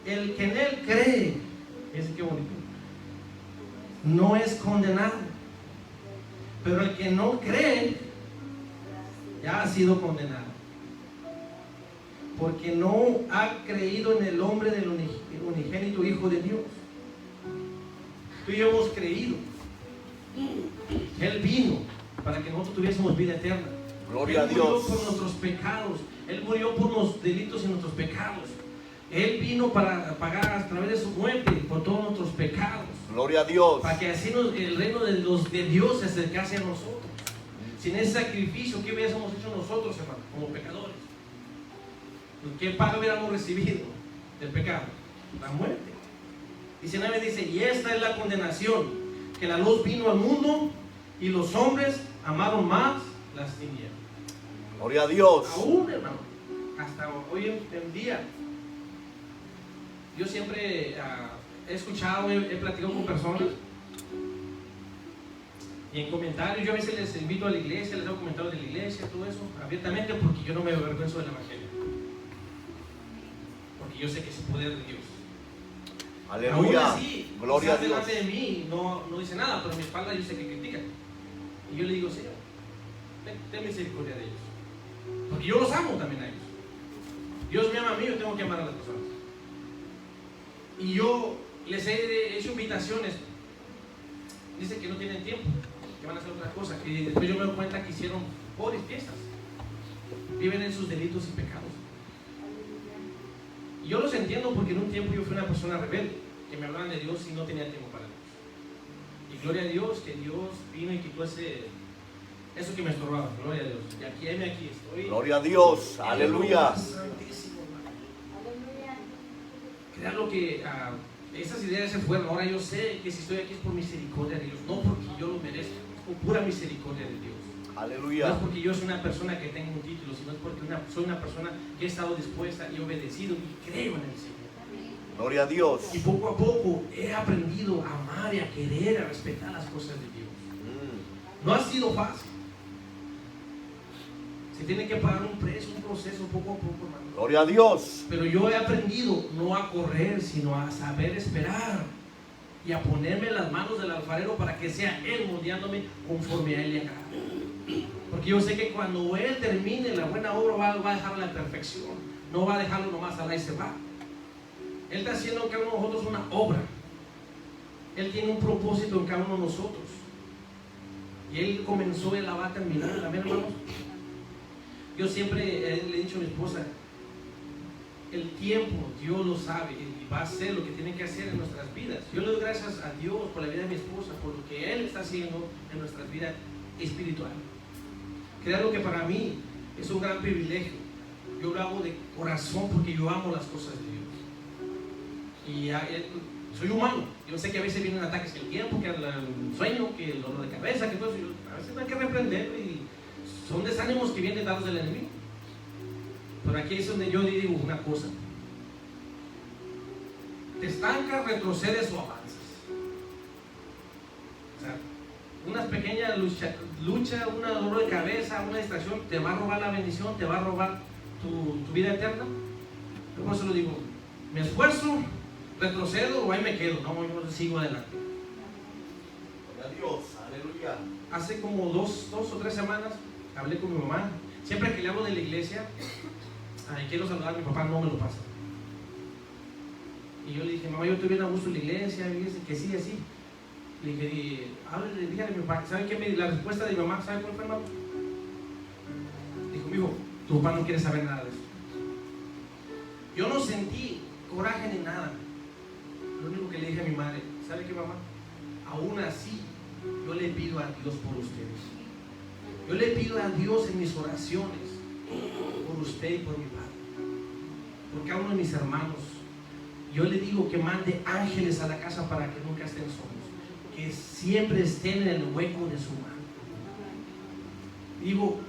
el que en él cree, ese qué bonito, no es condenado, pero el que no cree ya ha sido condenado, porque no ha creído en el nombre del unigénito Hijo de Dios. Tú y yo hemos creído. Él vino para que nosotros tuviésemos vida eterna. Gloria a Él murió Dios. por nuestros pecados. Él murió por los delitos y nuestros pecados. Él vino para pagar a través de su muerte por todos nuestros pecados. Gloria a Dios. Para que así el reino de Dios se acercase a nosotros. Sin ese sacrificio, ¿qué hubiésemos hecho nosotros, hermano? Como pecadores. ¿Qué pago hubiéramos recibido del pecado? La muerte. 19 dice, y esta es la condenación, que la luz vino al mundo y los hombres amaron más las tinieblas. Gloria a Dios. Aún, hermano, hasta hoy en día, yo siempre he escuchado, he platicado con personas y en comentarios, yo a veces les invito a la iglesia, les hago comentarios de la iglesia, todo eso, abiertamente, porque yo no me avergüenzo del Evangelio, porque yo sé que es el poder de Dios. Aleluya. Aún así, Gloria a quizás Dios. delante de mí no dice nada, pero en mi espalda yo sé que critican. Y yo le digo, Señor, ten misericordia de ellos, porque yo los amo también a ellos. Dios me ama a mí, yo tengo que amar a las personas. Y yo les he hecho invitaciones. Dicen que no tienen tiempo, que van a hacer otra cosa, que después yo me doy cuenta que hicieron pobres fiestas, viven en sus delitos y pecados. Y yo los entiendo porque en un tiempo yo fui una persona rebelde, que me hablaban de Dios y no tenía tiempo para Dios. Y gloria a Dios que Dios vino y quitó eso que me estorbaba. Gloria a Dios. Y aquí estoy. Gloria a Dios. Aleluya. Santísimo, hermano. Créanlo que esas ideas se fueron. Ahora yo sé que si estoy aquí es por misericordia de Dios, no porque yo lo merezco, es por pura misericordia de Dios. Aleluya. No es porque yo soy una persona que tenga un título, sino es porque soy una persona que he estado dispuesta y obedecido y creo en el Señor. Gloria a Dios. Y poco a poco he aprendido a amar y a querer, a respetar las cosas de Dios. No ha sido fácil. Se tiene que pagar un precio, un proceso poco a poco, hermano. Gloria a Dios. Pero yo he aprendido no a correr, sino a saber esperar y a ponerme en las manos del alfarero para que sea Él moldeándome conforme a Él le agrada. Porque yo sé que cuando Él termine la buena obra va a dejar la perfección. No va a dejarlo nomás a la y se va. Él está haciendo en cada uno de nosotros una obra. Él tiene un propósito en cada uno de nosotros. Y Él comenzó, Él la va a terminar. Amén, hermanos. Yo siempre le he dicho a mi esposa, el tiempo Dios lo sabe y va a hacer lo que tiene que hacer en nuestras vidas. Yo le doy gracias a Dios por la vida de mi esposa, por lo que Él está haciendo en nuestras vidas espirituales. Créanlo que para mí es un gran privilegio. Yo lo hago de corazón porque yo amo las cosas de Dios. Y soy humano. Yo sé que a veces vienen ataques, que el tiempo, que el sueño, que el dolor de cabeza, que todo eso. A veces hay que reprenderlo y son desánimos que vienen dados del enemigo. Pero aquí es donde yo digo una cosa: te estancas, retrocedes o avanzas. O sea, una pequeña lucha, un dolor de cabeza, una distracción, te va a robar la bendición, te va a robar tu vida eterna. Yo por eso lo digo: me esfuerzo, retrocedo o ahí me quedo. No, yo sigo adelante. Gloria a Dios. Aleluya. Hace como dos o tres semanas hablé con mi mamá. Siempre que le hablo de la iglesia, quiero saludar a mi papá, no me lo pasa. Y yo le dije: mamá, yo estoy bien a gusto en la iglesia. Y dice que sí, así. Le dije, dije a mi papá, ¿saben qué? La respuesta de mi mamá, ¿saben cuál fue, hermano? Dijo: mijo, tu papá no quiere saber nada de eso. Yo no sentí coraje ni nada. Lo único que le dije a mi madre: ¿sabe qué, mamá? Aún así, yo le pido a Dios por ustedes. Yo le pido a Dios en mis oraciones por usted y por mi padre, por cada uno de mis hermanos. Yo le digo que mande ángeles a la casa para que nunca estén solos, que siempre estén en el hueco de su mano. Digo,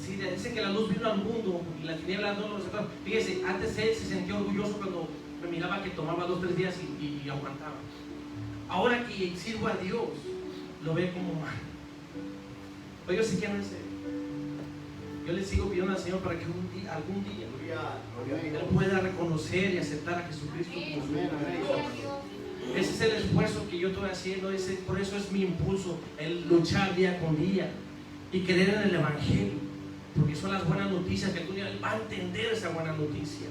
si dice que la luz vino al mundo y la tiniebla no lo separó. Fíjese, antes él se sentía orgulloso cuando me miraba que tomaba 2 o 3 días y aguantaba. Ahora que sirvo a Dios, lo ve como mal. Pero yo sé que no es él. Yo le sigo pidiendo al Señor para que algún día Él pueda reconocer y aceptar a Jesucristo como su Hijo. Ese es el esfuerzo que yo estoy haciendo. Por eso es mi impulso, el luchar día con día y creer en el Evangelio, porque son las buenas noticias que algún día Él va a entender esa buena noticia.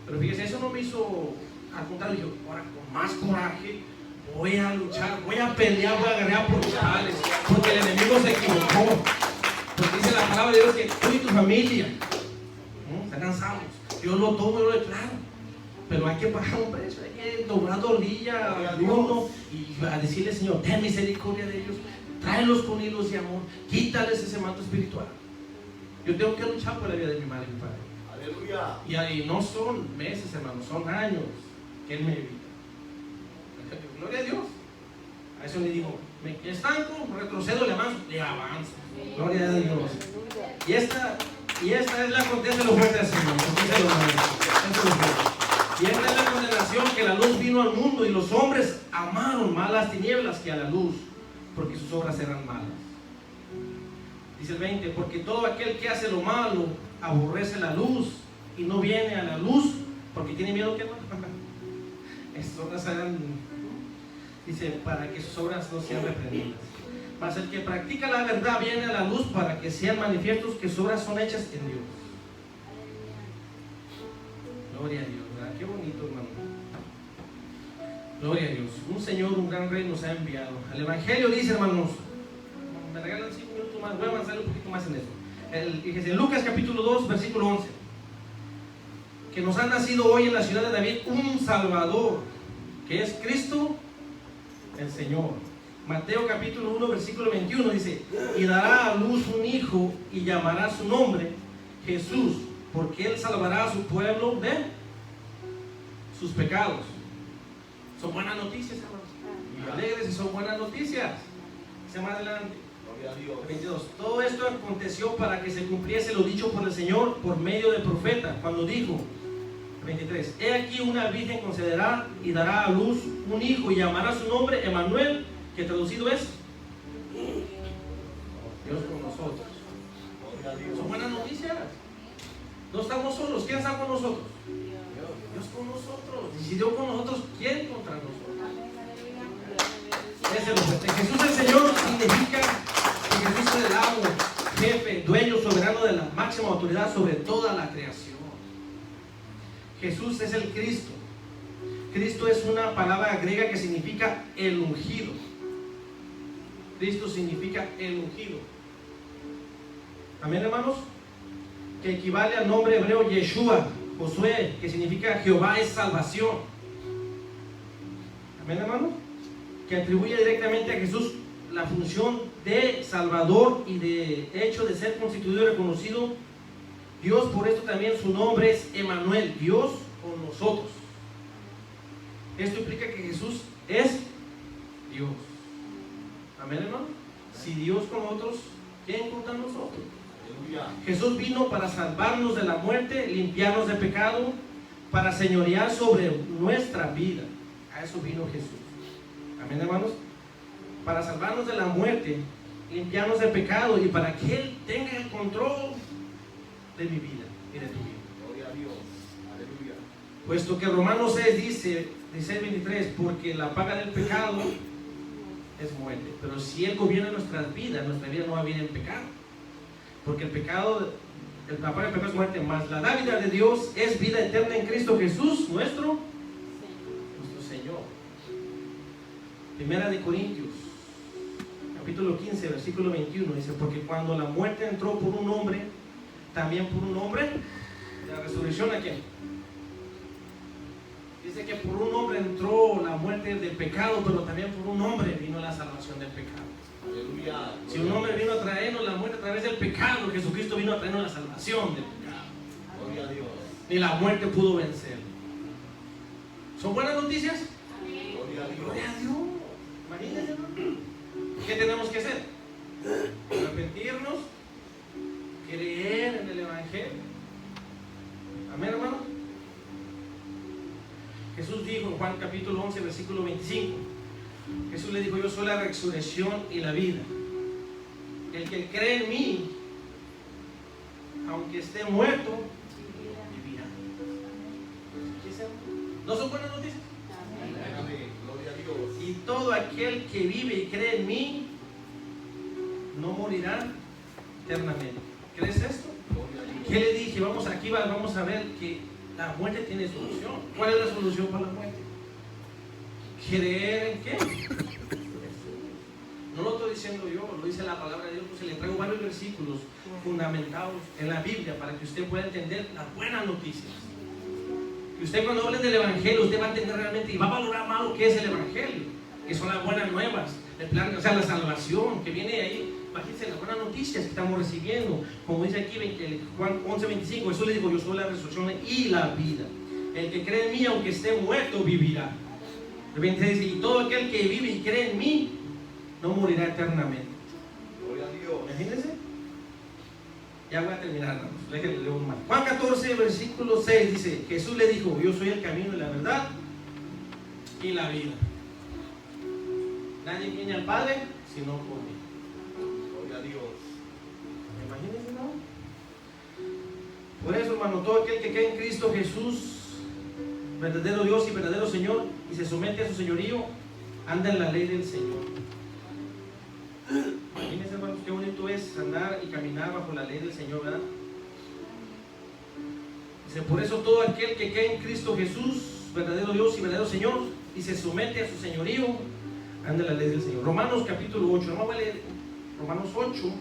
Pero fíjese, eso no me hizo, al contrario, yo ahora con más coraje voy a luchar, voy a pelear, voy a guerrear por mis padres, porque el enemigo se equivocó. Porque dice la palabra de Dios que tú y tu familia están cansados. Yo lo tomo y lo declaro. Pero hay que pagar un precio, hay que doblar rodilla al uno y a decirle: Señor, ten misericordia de ellos, tráelos con hilos de amor, quítales ese manto espiritual. Yo tengo que luchar por la vida de mi madre y mi padre. Aleluya. Y ahí no son meses, hermanos, son años que Él me evita. Gloria a Dios. A eso le digo: me estanco, retrocedo, le avanzo. Gloria a Dios. Y esta es la condena de los fuertes, hermanos. Y esta es la condenación, que la luz vino al mundo y los hombres amaron más las tinieblas que a la luz, porque sus obras eran malas. Dice el 20: porque todo aquel que hace lo malo aborrece la luz y no viene a la luz porque tiene miedo que no. Estas obras eran, dice, para que sus obras no sean reprendidas. Mas el que practica la verdad viene a la luz para que sean manifiestos que sus obras son hechas en Dios. Gloria a Dios, ¿verdad? Qué bonito, hermano. Gloria a Dios. Un Señor, un gran Rey nos ha enviado. El Evangelio dice, hermanos, me regalan 5 minutos más, voy a avanzar un poquito más en eso. Fíjense, en Lucas capítulo 2, versículo 11. que nos ha nacido hoy en la ciudad de David un Salvador, que es Cristo el Señor. Mateo capítulo 1 versículo 21 dice: y dará a luz un hijo y llamará su nombre Jesús, porque él salvará a su pueblo de sus pecados. Son buenas noticias, hermanos. Alegres y son buenas noticias. Dice más adelante, 22. Todo esto aconteció para que se cumpliese lo dicho por el Señor por medio del profeta, cuando dijo, 23, he aquí una virgen concederá y dará a luz un hijo y llamará su nombre Emmanuel, que traducido es Dios con nosotros. Son buenas noticias. No estamos solos. ¿Quién está con nosotros? Dios con nosotros. Y si Dios con nosotros, ¿quién contra nosotros? Ese es lo fuerte. Jesús el Señor significa que Jesús es el amo, jefe, dueño, soberano de la máxima autoridad sobre toda la creación. Jesús es el Cristo. Cristo es una palabra griega que significa el ungido. Cristo significa el ungido. Amén, hermanos. Que equivale al nombre hebreo Yeshua, Josué, que significa Jehová es salvación. Amén, hermanos. Que atribuye directamente a Jesús la función de Salvador y de hecho de ser constituido y reconocido Dios. Por esto también su nombre es Emmanuel, Dios con nosotros. Esto implica que Jesús es Dios. Amén, hermano. Si Dios con nosotros, ¿quién contra nosotros? Jesús vino para salvarnos de la muerte, limpiarnos de pecado, para señorear sobre nuestra vida. A eso vino Jesús. Amén, hermanos. Para salvarnos de la muerte, limpiarnos de pecado y para que Él tenga el control de mi vida y de tu vida. Gloria a Dios. Aleluya. Puesto que Romanos 6 dice, 16:23, porque la paga del pecado es muerte. Pero si Él gobierna nuestra vida no va a vivir en pecado. Porque el pecado, la paga del pecado es muerte, más la dádiva de Dios es vida eterna en Cristo Jesús, nuestro Señor. Primera de Corintios, capítulo 15, versículo 21, dice, porque cuando la muerte entró por un hombre, también por un hombre, la resurrección ¿a quién? Dice que por un hombre entró la muerte del pecado, pero también por un hombre vino la salvación del pecado. Aleluya. Si un hombre vino a traernos la muerte a través del pecado, Jesucristo vino a traernos la salvación del pecado. Gloria a Dios. Ni la muerte pudo vencer. ¿Son buenas noticias? Gloria a Dios. Gloria a Dios. Imagínense, ¿no? ¿Qué tenemos que hacer? Arrepentirnos, creer en el Evangelio. Amén, hermano. Jesús dijo en Juan capítulo 11, versículo 25, Jesús le dijo, yo soy la resurrección y la vida. El que cree en mí, aunque esté muerto, vivirá. ¿No son buenas noticias? Amén. Gloria a Dios. Y todo aquel que vive y cree en mí, no morirá eternamente. ¿Crees esto? Gloria a Dios. ¿Qué le dije? Vamos a ver que la muerte tiene solución. ¿Cuál es la solución para la muerte? ¿Creer en qué? No lo estoy diciendo yo, lo dice la palabra de Dios. Pues le traigo varios versículos fundamentados en la Biblia para que usted pueda entender las buenas noticias. Y usted cuando hable del Evangelio, usted va a entender realmente y va a valorar más lo que es el Evangelio, que son las buenas nuevas, el plan, o sea, la salvación que viene ahí. Imagínense las buenas noticias que estamos recibiendo. Como dice aquí Juan 11:25, Jesús le dijo, yo soy la resurrección y la vida. El que cree en mí, aunque esté muerto, vivirá. El 26 dice, y todo aquel que vive y cree en mí, no morirá eternamente. Gloria a Dios. Imagínense. Ya voy a terminar, hermanos. Déjenle leer un más. Juan 14, versículo 6 dice, Jesús le dijo, yo soy el camino y la verdad y la vida. Nadie viene al Padre sino por mí. Gloria a Dios. Imagínense, ¿no? Por eso, hermano, todo aquel que cree en Cristo Jesús, verdadero Dios y verdadero Señor, y se somete a su señorío, anda en la ley del Señor. Imagínense, hermanos, qué bonito es andar y caminar bajo la ley del Señor, ¿verdad? Dice, por eso todo aquel que cree en Cristo Jesús, verdadero Dios y verdadero Señor, y se somete a su señorío, anda en la ley del Señor. Romanos capítulo 8, no voy a leer. Romanos 8,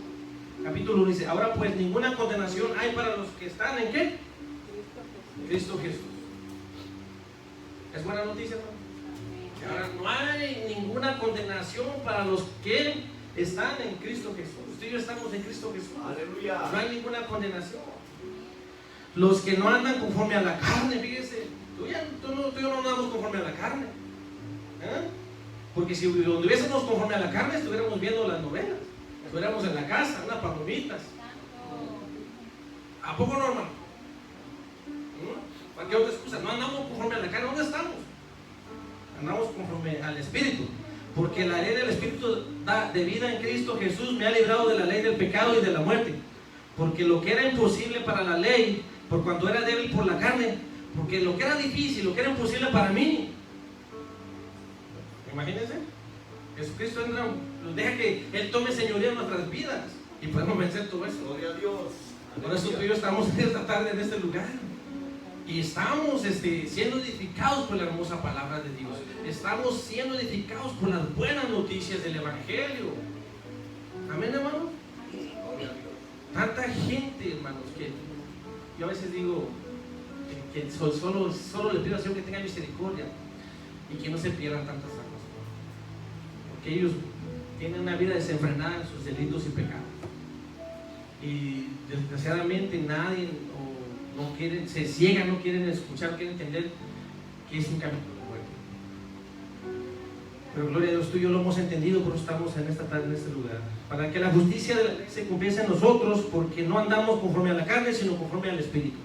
capítulo 1 dice, ahora pues ninguna condenación hay para los que están en ¿qué? Cristo Jesús. ¿Es buena noticia, hermano? Ahora no hay ninguna condenación para los que están en Cristo Jesús. Usted y yo estamos en Cristo Jesús. Aleluya. No hay ninguna condenación. Los que no andan conforme a la carne, fíjese, tú y yo no andamos conforme a la carne. ¿Eh? Porque si anduviésemos conforme a la carne, estuviéramos viendo las novelas, estuviéramos en la casa, unas palomitas. ¿A poco no, hermano? ¿Para qué otra excusa? No andamos conforme a la carne. ¿Dónde estamos? Andamos conforme al Espíritu. Porque la ley del Espíritu de vida en Cristo Jesús me ha librado de la ley del pecado y de la muerte. Porque lo que era imposible para la ley, por cuanto era débil por la carne, porque lo que era difícil, lo que era imposible para mí. Imagínense, Jesucristo entra, nos deja que Él tome señoría en nuestras vidas y podemos vencer todo eso. Gloria a Dios. Por eso tú y yo estamos esta tarde en este lugar. Y estamos siendo edificados por la hermosa palabra de Dios. Estamos siendo edificados por las buenas noticias del Evangelio. Amén, hermano. Gloria a Dios. Tanta gente, hermanos, que yo a veces digo que solo le pido al Señor que tenga misericordia y que no se pierdan tantas cosas. Porque ellos tienen una vida desenfrenada en sus delitos y pecados. Y desgraciadamente nadie no quieren, se ciegan, no quieren escuchar, quieren entender que es un camino de muerte. Pero gloria a Dios, tú y yo lo hemos entendido, por eso estamos en esta tarde, en este lugar. Para que la justicia de la ley se cumpliese en nosotros, porque no andamos conforme a la carne, sino conforme al Espíritu.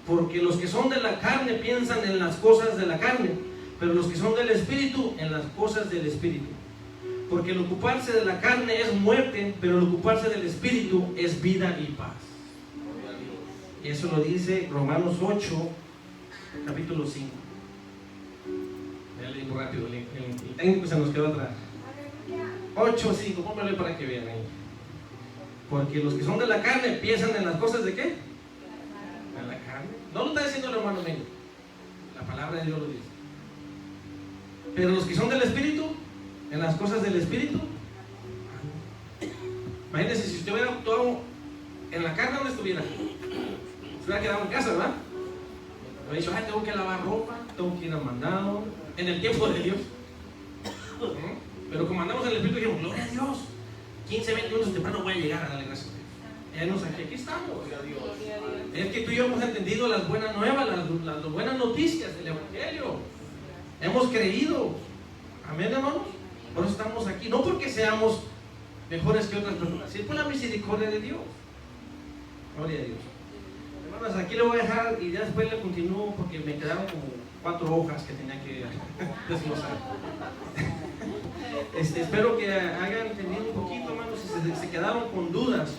Porque los que son de la carne piensan en las cosas de la carne, pero los que son del Espíritu, en las cosas del Espíritu. Porque el ocuparse de la carne es muerte, pero el ocuparse del Espíritu es vida y paz. Y eso lo dice Romanos 8, capítulo 5. Ya le digo rápido, el técnico se nos quedó atrás. 8, 5, póngale para que vean ahí. Porque los que son de la carne piensan en las cosas de qué? De la carne. No lo está diciendo el hermano mío. La palabra de Dios lo dice. Pero los que son del Espíritu, en las cosas del Espíritu. Imagínense si usted hubiera actuado en la carne, ¿dónde estuviera? Se hubiera quedado en casa, ¿verdad? Me dicho, ay, tengo que lavar ropa, tengo que ir al mandado, en el tiempo de Dios. Pero como andamos en el Espíritu, dijimos, gloria a Dios, 15, 20 minutos temprano voy a llegar a darle gracias a Dios. Aquí estamos. Gloria a Dios. Es que tú y yo hemos entendido las buenas nuevas, las buenas noticias del Evangelio. Hemos creído. Amén, hermanos. Por eso estamos aquí. No porque seamos mejores que otras personas, sino por la misericordia de Dios. Gloria a Dios. Hermanos, aquí le voy a dejar y ya después le continúo porque me quedaron como 4 hojas que tenía que desglosar. Espero que hayan entendido un poquito, hermanos. Si se quedaron con dudas,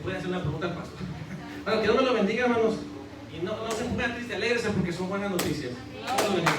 puede hacer una pregunta al pastor. Bueno, que Dios me lo bendiga, hermanos. Y no se pongan tristes, alégrese porque son buenas noticias. Dios lo bendiga.